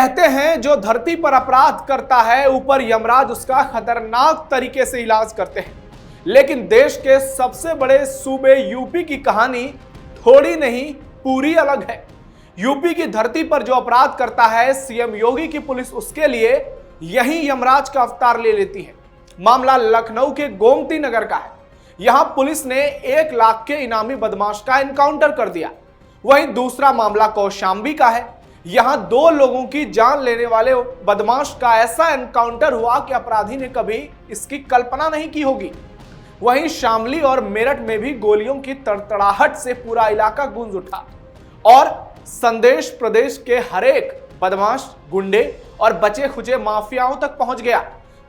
कहते हैं जो धरती पर अपराध करता है ऊपर यमराज उसका खतरनाक तरीके से इलाज करते हैं। लेकिन देश के सबसे बड़े सूबे यूपी की कहानी थोड़ी नहीं पूरी अलग है। यूपी की धरती पर जो अपराध करता है सीएम योगी की पुलिस उसके लिए यही यमराज का अवतार ले लेती है। मामला लखनऊ के गोमती नगर का है। यहां पुलिस ने 1 लाख के इनामी बदमाश का एनकाउंटर कर दिया। वहीं दूसरा मामला कौशाम्बी का है। यहां 2 लोगों की जान लेने वाले बदमाश का ऐसा एनकाउंटर हुआ कि अपराधी ने कभी इसकी कल्पना नहीं की होगी। वहीं शामली और मेरठ में भी गोलियों की तड़तड़ाहट से पूरा इलाका गूंज उठा और संदेश प्रदेश के हरेक बदमाश, गुंडे और बचे खुचे माफियाओं तक पहुंच गया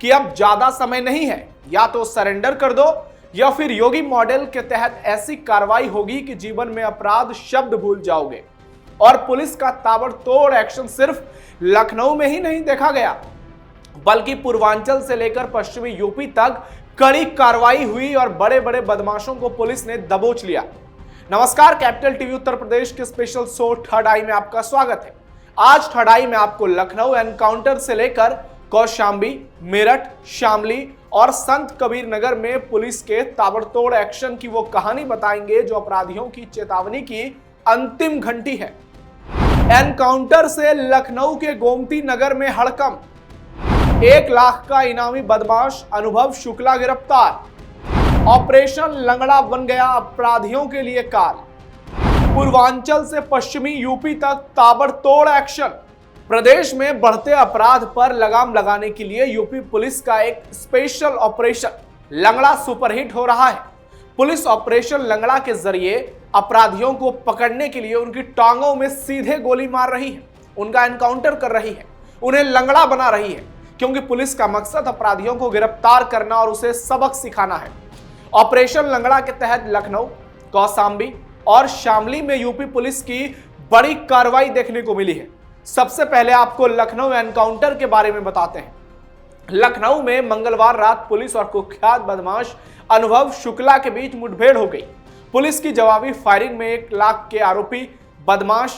कि अब ज्यादा समय नहीं है, या तो सरेंडर कर दो या फिर योगी मॉडल के तहत ऐसी कार्रवाई होगी कि जीवन में अपराध शब्द भूल जाओगे। और पुलिस का ताबड़तोड़ एक्शन सिर्फ लखनऊ में ही नहीं देखा गया, बल्कि पूर्वांचल से लेकर पश्चिमी यूपी तक कड़ी कार्रवाई हुई और बड़े बड़े बदमाशों को पुलिस ने दबोच लिया। नमस्कार, कैपिटल टीवी उत्तर प्रदेश के स्पेशल शो थर्ड आई में आपका स्वागत है। आज थर्ड आई में आपको लखनऊ एनकाउंटर से लेकर कौशाम्बी, मेरठ, शामली और संत कबीर नगर में पुलिस के ताबड़तोड़ एक्शन की वो कहानी बताएंगे जो अपराधियों की चेतावनी की अंतिम घंटी है। एनकाउंटर से लखनऊ के गोमती नगर में हड़कंप। 1 लाख का इनामी बदमाश अनुभव शुक्ला गिरफ्तार। ऑपरेशन लंगड़ा बन गया अपराधियों के लिए काल। पूर्वांचल से पश्चिमी यूपी तक ताबड़तोड़ एक्शन। प्रदेश में बढ़ते अपराध पर लगाम लगाने के लिए यूपी पुलिस का एक स्पेशल ऑपरेशन लंगड़ा सुपरहिट हो रहा है। पुलिस ऑपरेशन लंगड़ा के जरिए अपराधियों को पकड़ने के लिए उनकी टांगों में सीधे गोली मार रही है, उनका एनकाउंटर कर रही है, उन्हें लंगड़ा बना रही है, क्योंकि पुलिस का मकसद अपराधियों को गिरफ्तार करना और उसे सबक सिखाना है। ऑपरेशन लंगड़ा के तहत लखनऊ, कौशाम्बी और शामली में यूपी पुलिस की बड़ी कार्रवाई देखने को मिली है। सबसे पहले आपको लखनऊ एनकाउंटर के बारे में बताते हैं। लखनऊ में मंगलवार रात पुलिस और कुख्यात बदमाश अनुभव शुक्ला के बीच मुठभेड़ हो गई। पुलिस की जवाबी फायरिंग में 1 लाख के आरोपी बदमाश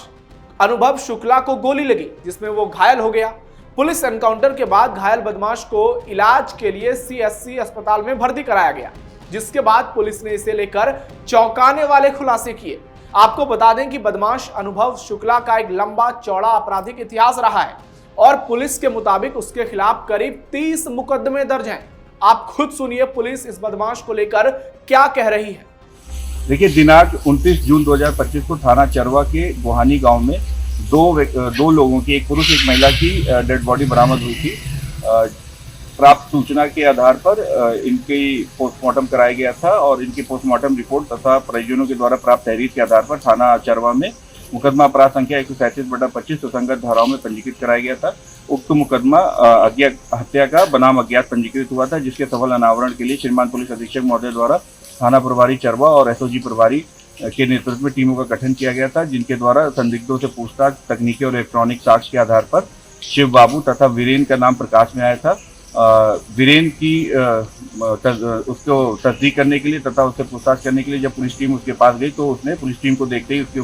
अनुभव शुक्ला को गोली लगी, जिसमें वो घायल हो गया। पुलिस एनकाउंटर के बाद घायल बदमाश को इलाज के लिए सीएससी अस्पताल में भर्ती कराया गया, जिसके बाद पुलिस ने इसे लेकर चौंकाने वाले खुलासे किए। आपको बता दें कि बदमाश अनुभव शुक्ला का एक लंबा चौड़ा आपराधिक इतिहास रहा है और पुलिस के मुताबिक उसके खिलाफ करीब 30 मुकदमे दर्ज हैं। आप खुद सुनिए पुलिस इस बदमाश को लेकर क्या कह रही है। देखिए, दिनांक 29 जून 2025 को थाना चरवा के गोहानी गांव में दो लोगों की, एक पुरुष एक महिला की डेड बॉडी बरामद हुई थी। प्राप्त सूचना के आधार पर इनकी पोस्टमार्टम कराया गया था और इनकी पोस्टमार्टम रिपोर्ट तथा परिजनों के द्वारा प्राप्त तहरीर के आधार पर थाना चरवा में मुकदमा अपराध संख्या 137/25 सुसंगत धाराओं में पंजीकृत कराया गया था। उक्त मुकदमा हत्या का बनाम अज्ञात पंजीकृत हुआ था, जिसके सफल अनावरण के लिए श्रीमान पुलिस अधीक्षक महोदय द्वारा थाना प्रभारी चरवा और एसओजी प्रभारी के नेतृत्व में टीमों का गठन किया गया था, जिनके द्वारा संदिग्धों से पूछताछ, तकनीकी और इलेक्ट्रॉनिक साक्ष्य के आधार पर शिव बाबू तथा वीरेन का नाम प्रकाश में आया था। वीरेन की उसको तस्दीक करने के लिए तथा उससे पूछताछ करने के लिए जब पुलिस टीम उसके पास गई तो उसने पुलिस टीम को देखते ही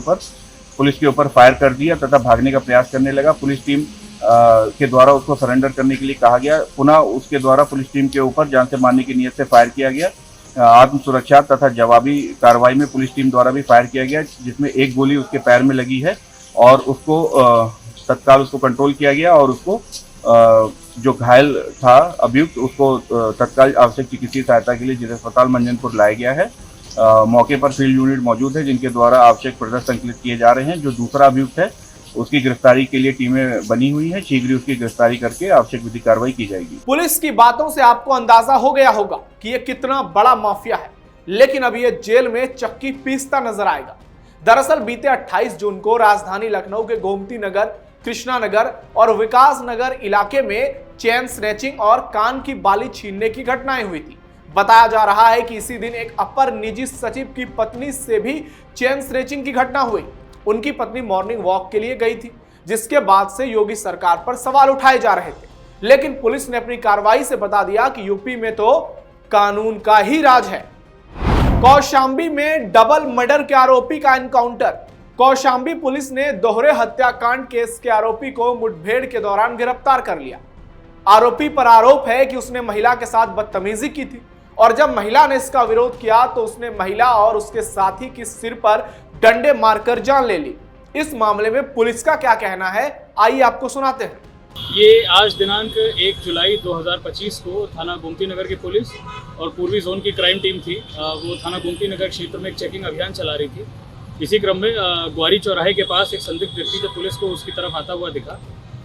पुलिस के ऊपर फायर कर दिया तथा भागने का प्रयास करने लगा। पुलिस टीम के द्वारा उसको सरेंडर करने के लिए कहा गया। पुनः उसके द्वारा पुलिस टीम के ऊपर जान से मारने की नीयत से फायर किया गया। आत्म सुरक्षा तथा जवाबी कार्रवाई में पुलिस टीम द्वारा भी फायर किया गया, जिसमें एक गोली उसके पैर में लगी है और उसको तत्काल उसको कंट्रोल किया गया और उसको जो घायल था अभियुक्त उसको तत्काल आवश्यक चिकित्सीय सहायता के लिए जिला अस्पताल मंजनपुर लाया गया है। मौके पर फील्ड यूनिट मौजूद है, जिनके द्वारा आवश्यक प्रदर्शन संकलित किए जा रहे हैं। जो दूसरा अभियुक्त है उसकी गिरफ्तारी के लिए टीमें बनी हुई हैं। शीघ्र ही उसकी गिरफ्तारी करके आवश्यक विधिक कार्रवाई की जाएगी। पुलिस की बातों से आपको अंदाजा हो गया होगा कि ये कितना बड़ा माफिया है, लेकिन अब ये जेल में चक्की पीसता नजर आएगा। दरअसल बीते 28 जून को राजधानी लखनऊ के गोमती नगर, कृष्णा नगर और विकास नगर इलाके में चेन स्नैचिंग और कान की बाली छीनने की घटनाएं हुई थी। बताया जा रहा है कि इसी दिन एक अपर निजी सचिव की पत्नी से भी चेन स्नैचिंग की घटना हुई। उनकी पत्नी मॉर्निंग वॉक के लिए गई थी, जिसके बाद से योगी सरकार पर सवाल उठाए जा रहे थे। लेकिन पुलिस ने अपनी कार्रवाई से बता दिया कि यूपी में तो कानून का ही राज है। कौशाम्बी में डबल मर्डर के आरोपी का एनकाउंटर। कौशाम्बी पुलिस ने दोहरे हत्याकांड केस के आरोपी को मुठभेड़ के दौरान गिरफ्तार कर लिया। आरोपी पर आरोप है कि उसने महिला के साथ बदतमीजी की थी और जब महिला ने इसका विरोध किया तो उसने महिला और उसके साथी की सिर पर डंडे मारकर जान ले ली। इस मामले में पुलिस का क्या कहना है, आइए आपको सुनाते हैं। ये आज दिनांक 1 जुलाई 2025 को थाना गोमती नगर की पुलिस और पूर्वी जोन की क्राइम टीम थी, वो थाना गोमती नगर क्षेत्र में एक चेकिंग अभियान चला रही थी। इसी क्रम में ग्वारी चौराहे के पास एक संदिग्ध व्यक्ति जब पुलिस को उसकी तरफ आता हुआ दिखा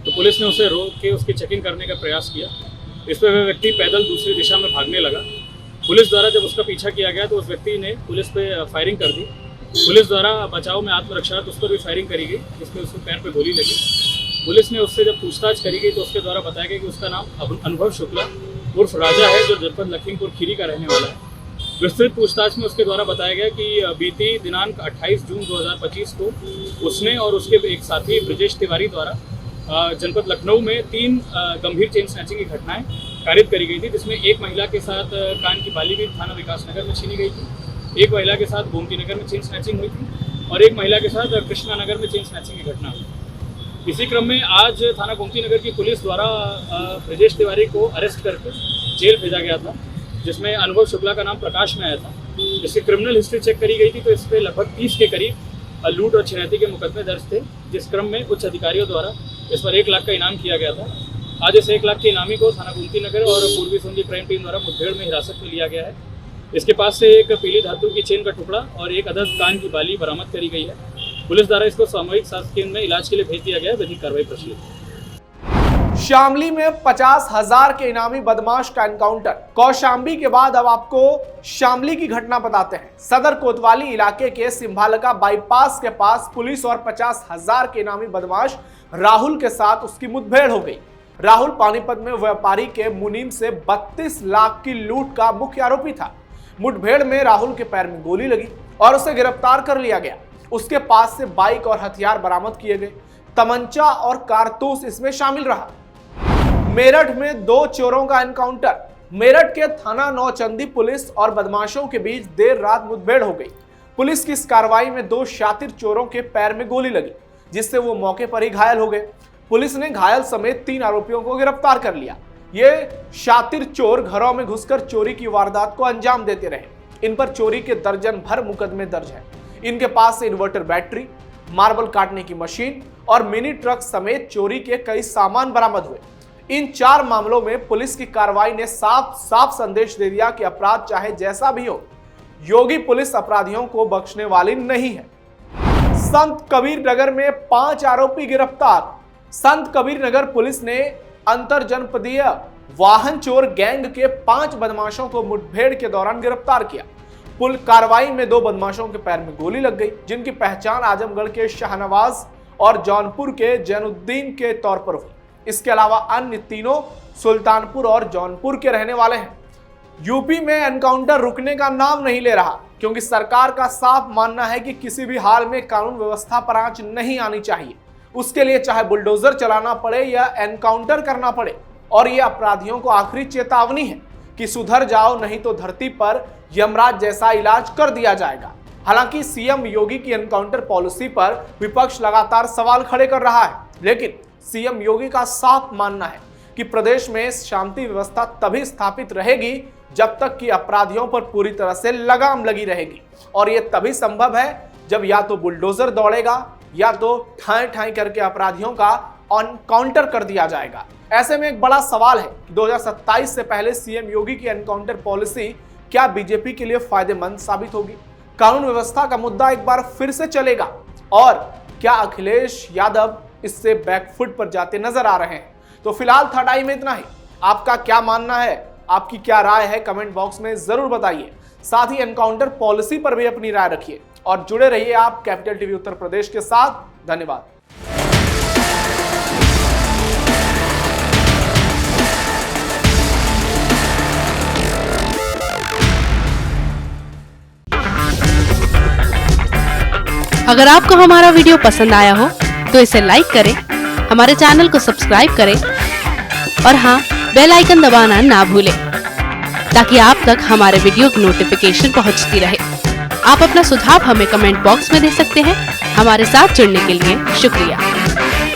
तो पुलिस ने उसे रोक के उसकी चेकिंग करने का प्रयास किया। इस पर वह व्यक्ति पैदल दूसरी दिशा में भागने लगा। पुलिस द्वारा जब उसका पीछा किया गया तो उस व्यक्ति ने पुलिस पे फायरिंग कर दी। पुलिस द्वारा बचाव में आत्मरक्षा उस पर भी फायरिंग करी गई, जिसमें उसके पैर पे गोली लगी। पुलिस ने उससे जब पूछताछ करी गई तो उसके द्वारा बताया गया कि उसका नाम अनुभव शुक्ला उर्फ राजा है, जो जनपद लखीमपुर खीरी का रहने वाला है। विस्तृत पूछताछ में उसके द्वारा बताया गया कि बीती दिनांक 28 जून 2025 को उसने और उसके एक साथी ब्रजेश तिवारी द्वारा जनपद लखनऊ में 3 गंभीर चेन स्नैचिंग की घटनाएं कारित करी गई थी, जिसमें एक महिला के साथ कान की बाली भी थाना विकास नगर में छीनी गई थी, एक महिला के साथ गोमती नगर में चेन स्नैचिंग हुई थी और एक महिला के साथ कृष्णा नगर में चेन स्नैचिंग की घटना हुई। इसी क्रम में आज थाना गोमती नगर की पुलिस द्वारा ब्रजेश तिवारी को अरेस्ट करके जेल भेजा गया था, जिसमें अनुभव शुक्ला का नाम प्रकाश में आया था। इसकी क्रिमिनल हिस्ट्री चेक करी गई थी तो इस पर लगभग 30 के करीब लूट और छिनैती के मुकदमे दर्ज थे, जिस क्रम में उच्च अधिकारियों द्वारा इस पर 1 लाख का इनाम किया गया था। आज इस 1 लाख के इनामी को थाना गोमती नगर और पूर्वी जोन की क्राइम टीम द्वारा मुठभेड़ में हिरासत में लिया गया है। इसके पास से एक पीली धातु की चेन का टुकड़ा और एक अदद कान की बाली बरामद करी गई है। पुलिस द्वारा इसको सामूहिक स्वास्थ्य केंद्र में इलाज के लिए भेज दिया गया है। विधिक कार्रवाई प्रचलित। शामली में 50,000 के इनामी बदमाश का एनकाउंटर। कौशाम्बी के बाद अब आपको शामली की घटना बताते हैं। सदर कोतवाली इलाके के सिंभालका बाईपास के पास पुलिस और 50,000 के इनामी बदमाश राहुल के साथ उसकी मुठभेड़ हो गई। राहुल पानीपत में व्यापारी के मुनीम से 32 लाख की लूट का मुख्य आरोपी था। मुठभेड़ में राहुल के पैर में गोली लगी और उसे गिरफ्तार कर लिया गया। उसके पास से बाइक और हथियार बरामद किए गए। तमंचा और कारतूस इसमें शामिल रहा। मेरठ में 2 चोरों का एनकाउंटर। मेरठ के थाना नौचंदी पुलिस और बदमाशों के बीच देर रात मुठभेड़ हो गई। पुलिस की इस कार्रवाई में 2 शातिर चोरों के पैर में गोली लगी, जिससे वो मौके पर ही घायल हो गए। पुलिस ने घायल समेत 3 आरोपियों को गिरफ्तार कर लिया। ये शातिर चोर घरों में घुसकर चोरी की वारदात को अंजाम देते रहे। इन पर चोरी के दर्जन भर मुकदमे दर्ज है। इनके पास से इन्वर्टर बैटरी, मार्बल काटने की मशीन और मिनी ट्रक समेत चोरी के कई सामान बरामद हुए। इन 4 मामलों में पुलिस की कार्रवाई ने साफ संदेश दे दिया कि अपराध चाहे जैसा भी हो, योगी पुलिस अपराधियों को बख्शने वाली नहीं है। संत कबीर नगर में 5 आरोपी गिरफ्तार। संत कबीर नगर पुलिस ने अंतर जनपदीय वाहन चोर गैंग के 5 बदमाशों को मुठभेड़ के दौरान गिरफ्तार किया। पुल कार्रवाई में 2 बदमाशों के पैर में गोली लग गई, जिनकी पहचान आजमगढ़ के शाहनवाज और जौनपुर के जैनुद्दीन के तौर पर हुई। इसके अलावा अन्य तीनों सुल्तानपुर और जौनपुर के रहने वाले हैं। यूपी में एनकाउंटर रुकने का नाम नहीं ले रहा, क्योंकि सरकार का साफ मानना है कि किसी भी हाल में कानून व्यवस्था पर आंच नहीं आनी चाहिए। उसके लिए चाहे बुलडोजर चलाना पड़े या एनकाउंटर करना पड़े। और ये अपराधियों को आखिरी चेतावनी है कि सुधर जाओ, नहीं तो धरती पर यमराज जैसा इलाज कर दिया जाएगा। हालांकि सीएम योगी की एनकाउंटर पॉलिसी पर विपक्ष लगातार सवाल खड़े कर रहा है, लेकिन सीएम योगी का साफ मानना है कि प्रदेश में शांति व्यवस्था तभी स्थापित रहेगी जब तक कि अपराधियों पर पूरी तरह से लगाम लगी रहेगी। और यह तभी संभव है जब या तो बुलडोजर दौड़ेगा या तो ठाई ठाई करके अपराधियों का एनकाउंटर कर दिया जाएगा। ऐसे में एक बड़ा सवाल है कि 2027 से पहले सीएम योगी की एनकाउंटर पॉलिसी क्या बीजेपी के लिए फायदेमंद साबित होगी? कानून व्यवस्था का मुद्दा एक बार फिर से चलेगा और क्या अखिलेश यादव इससे बैकफुट पर जाते नजर आ रहे हैं? तो फिलहाल थर्ड आई में इतना ही। आपका क्या मानना है, आपकी क्या राय है, कमेंट बॉक्स में जरूर बताइए। साथ ही एनकाउंटर पॉलिसी पर भी अपनी राय रखिए और जुड़े रहिए आप कैपिटल टीवी उत्तर प्रदेश के साथ। धन्यवाद। अगर आपको हमारा वीडियो पसंद आया हो तो इसे लाइक करें, हमारे चैनल को सब्सक्राइब करें और हाँ, बेल आइकन दबाना ना भूलें ताकि आप तक हमारे वीडियो की नोटिफिकेशन पहुंचती रहे। आप अपना सुझाव हमें कमेंट बॉक्स में दे सकते हैं। हमारे साथ जुड़ने के लिए शुक्रिया।